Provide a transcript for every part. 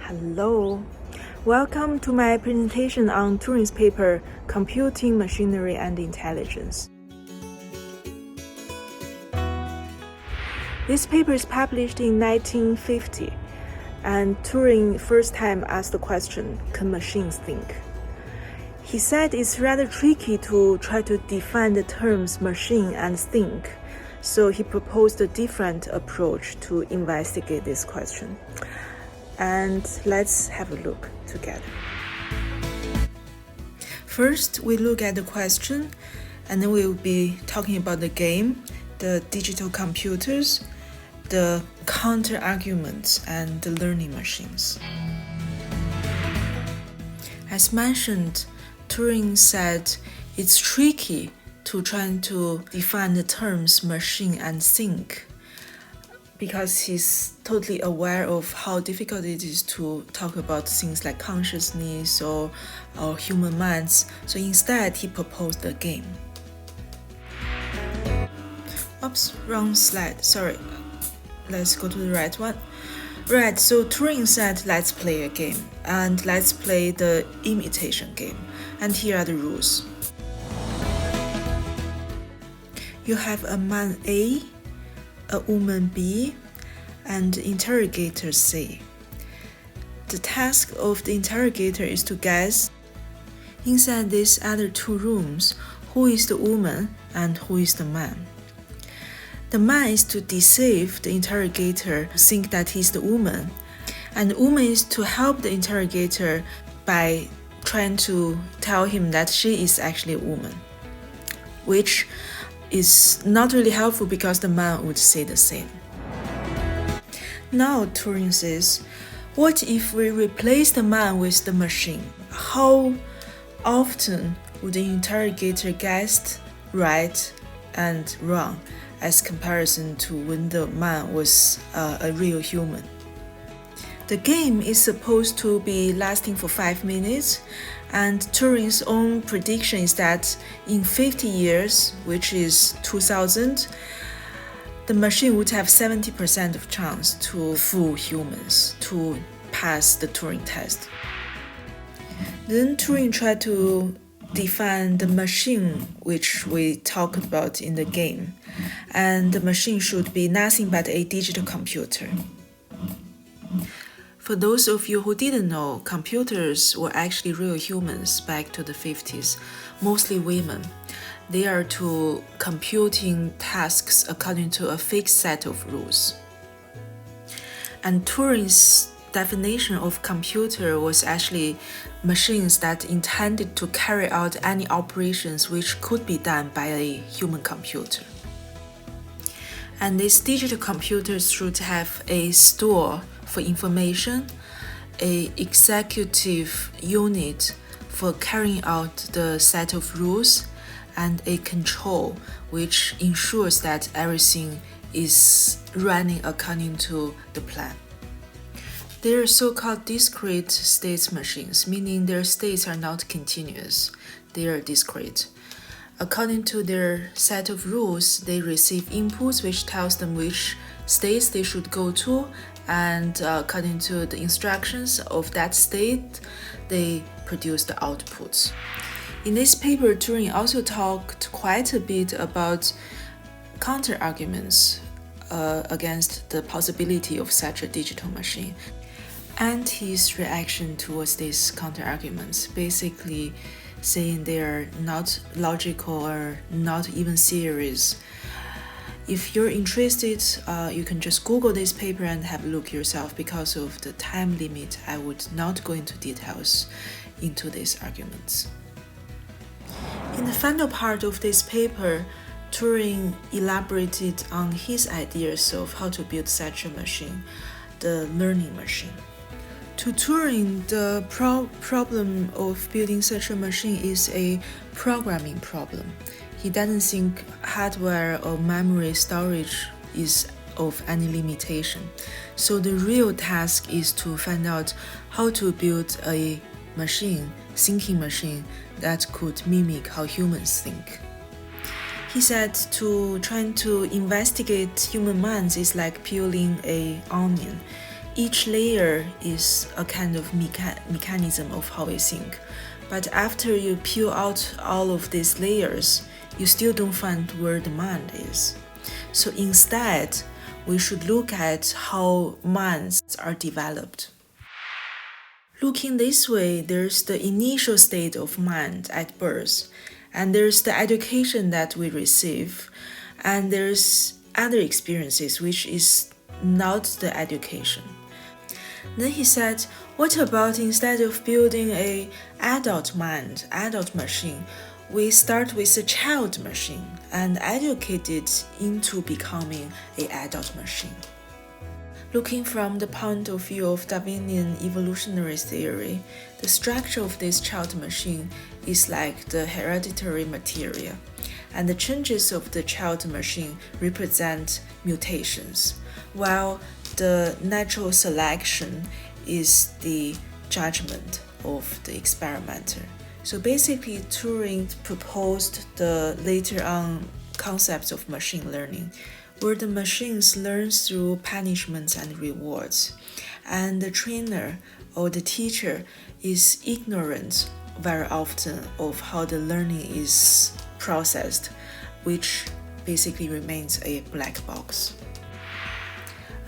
Hello, welcome to my presentation on Turing's paper, Computing Machinery and Intelligence. This paper is published in 1950, and Turing first time asked the question, can machines think? He said it's rather tricky to try to define the terms machine and think, so he proposed a different approach to investigate this question. And let's have a look together. First, we look at the question, and then we will be talking about the game, the digital computers, the counter-arguments, and the learning machines. As mentioned, Turing said it's tricky to try to define the terms machine and think, because he's totally aware of how difficult it is to talk about things like consciousness or human minds. So instead, he proposed a game. Oops, wrong slide. Sorry. Let's go to the right one. Right, so Turing said, let's play a game. And let's play the imitation game. And here are the rules. You have a man A, a woman B, and interrogator C. The task of the interrogator is to guess, inside these other two rooms, who is the woman and who is the man. The man is to deceive the interrogator to think that he's the woman, and the woman is to help the interrogator by trying to tell him that she is actually a woman, which is not really helpful because the man would say the same. Now Turing says, what if we replace the man with the machine? How often would the interrogator guess right and wrong as comparison to when the man was a real human? The game is supposed to be lasting for 5 minutes, and Turing's own prediction is that in 50 years, which is 2000, the machine would have 70% of chance to fool humans, to pass the Turing test. Then Turing tried to define the machine which we talked about in the game, and the machine should be nothing but a digital computer. For those of you who didn't know, computers were actually real humans back to the 50s, mostly women. They are to computing tasks according to a fixed set of rules. And Turing's definition of computer was actually machines that intended to carry out any operations which could be done by a human computer. And these digital computers should have a store for information, an executive unit for carrying out the set of rules, and a control which ensures that everything is running according to the plan. They are so-called discrete state machines, meaning their states are not continuous, they are discrete. According to their set of rules, they receive inputs which tells them which states they should go to, and according to the instructions of that state, they produce the outputs. In this paper, Turing also talked quite a bit about counter-arguments against the possibility of such a digital machine, and his reaction towards these counter-arguments, basically saying they are not logical or not even serious. If you're interested, you can just Google this paper and have a look yourself. Because of the time limit, I would not go into details into these arguments. In the final part of this paper, Turing elaborated on his ideas of how to build such a machine, the learning machine. To Turing, the problem of building such a machine is a programming problem. He doesn't think hardware or memory storage is of any limitation. So the real task is to find out how to build a machine, thinking machine, that could mimic how humans think. He said trying to investigate human minds is like peeling an onion. Each layer is a kind of mechanism of how we think. But after you peel out all of these layers, you still don't find where the mind is. So instead, we should look at how minds are developed. Looking this way, there's the initial state of mind at birth, and there's the education that we receive, and there's other experiences which is not the education. Then he said, what about instead of building an adult mind, adult machine, we start with a child machine and educate it into becoming an adult machine? Looking from the point of view of Darwinian evolutionary theory, the structure of this child machine is like the hereditary material, and the changes of the child machine represent mutations, while the natural selection is the judgment of the experimenter. So basically, Turing proposed the later on concepts of machine learning, where the machines learn through punishments and rewards, and the trainer or the teacher is ignorant very often of how the learning is processed, which basically remains a black box.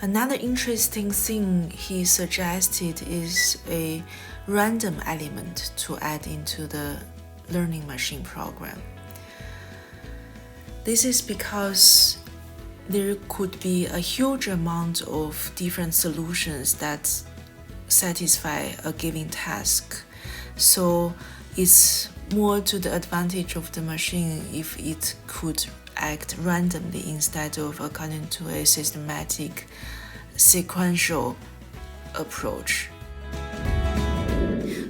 Another interesting thing he suggested is a random element to add into the learning machine program. This is because there could be a huge amount of different solutions that satisfy a given task. So it's more to the advantage of the machine if it could act randomly instead of according to a systematic, sequential approach.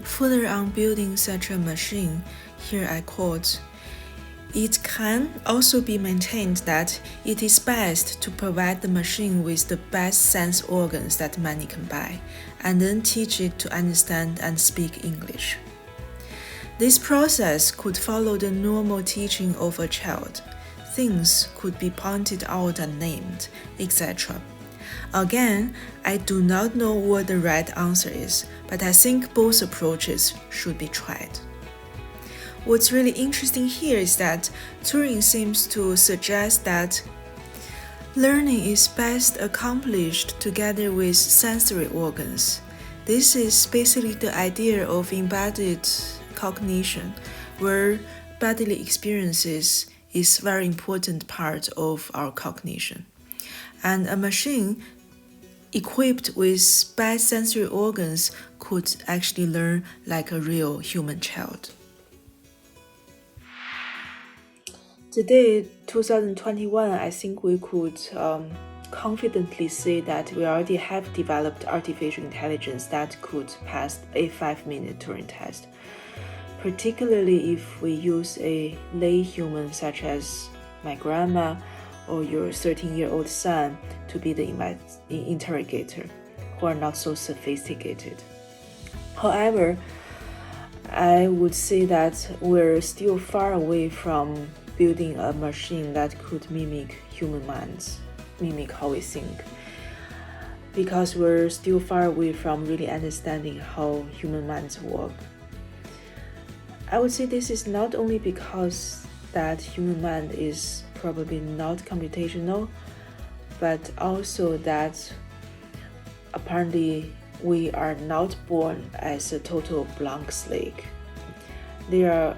Further on building such a machine, here I quote, "It can also be maintained that it is best to provide the machine with the best sense organs that money can buy, and then teach it to understand and speak English. This process could follow the normal teaching of a child. Things could be pointed out and named, etc. Again, I do not know what the right answer is, but I think both approaches should be tried." What's really interesting here is that Turing seems to suggest that learning is best accomplished together with sensory organs. This is basically the idea of embodied cognition, where bodily experiences is a very important part of our cognition. And a machine equipped with best sensory organs could actually learn like a real human child. Today, 2021, I think we could confidently say that we already have developed artificial intelligence that could pass a 5-minute Turing test, particularly if we use a lay human such as my grandma or your 13-year-old son to be the interrogator, who are not so sophisticated. However, I would say that we're still far away from building a machine that could mimic human minds, mimic how we think, because we're still far away from really understanding how human minds work. I would say this is not only because that human mind is probably not computational, but also that apparently we are not born as a total blank slate. There are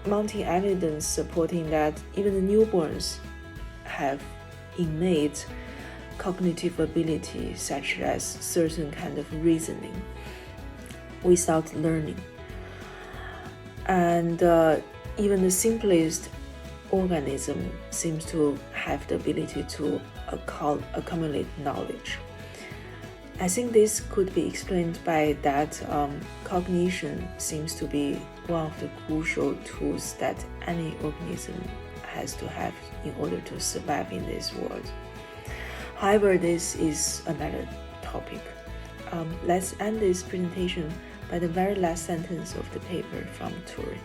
mounting evidence supporting that even the newborns have innate cognitive ability, such as certain kind of reasoning, without learning. And even the simplest organism seems to have the ability to accumulate knowledge. I think this could be explained by that cognition seems to be one of the crucial tools that any organism has to have in order to survive in this world. However, this is another topic. Let's end this presentation by the very last sentence of the paper from Turing.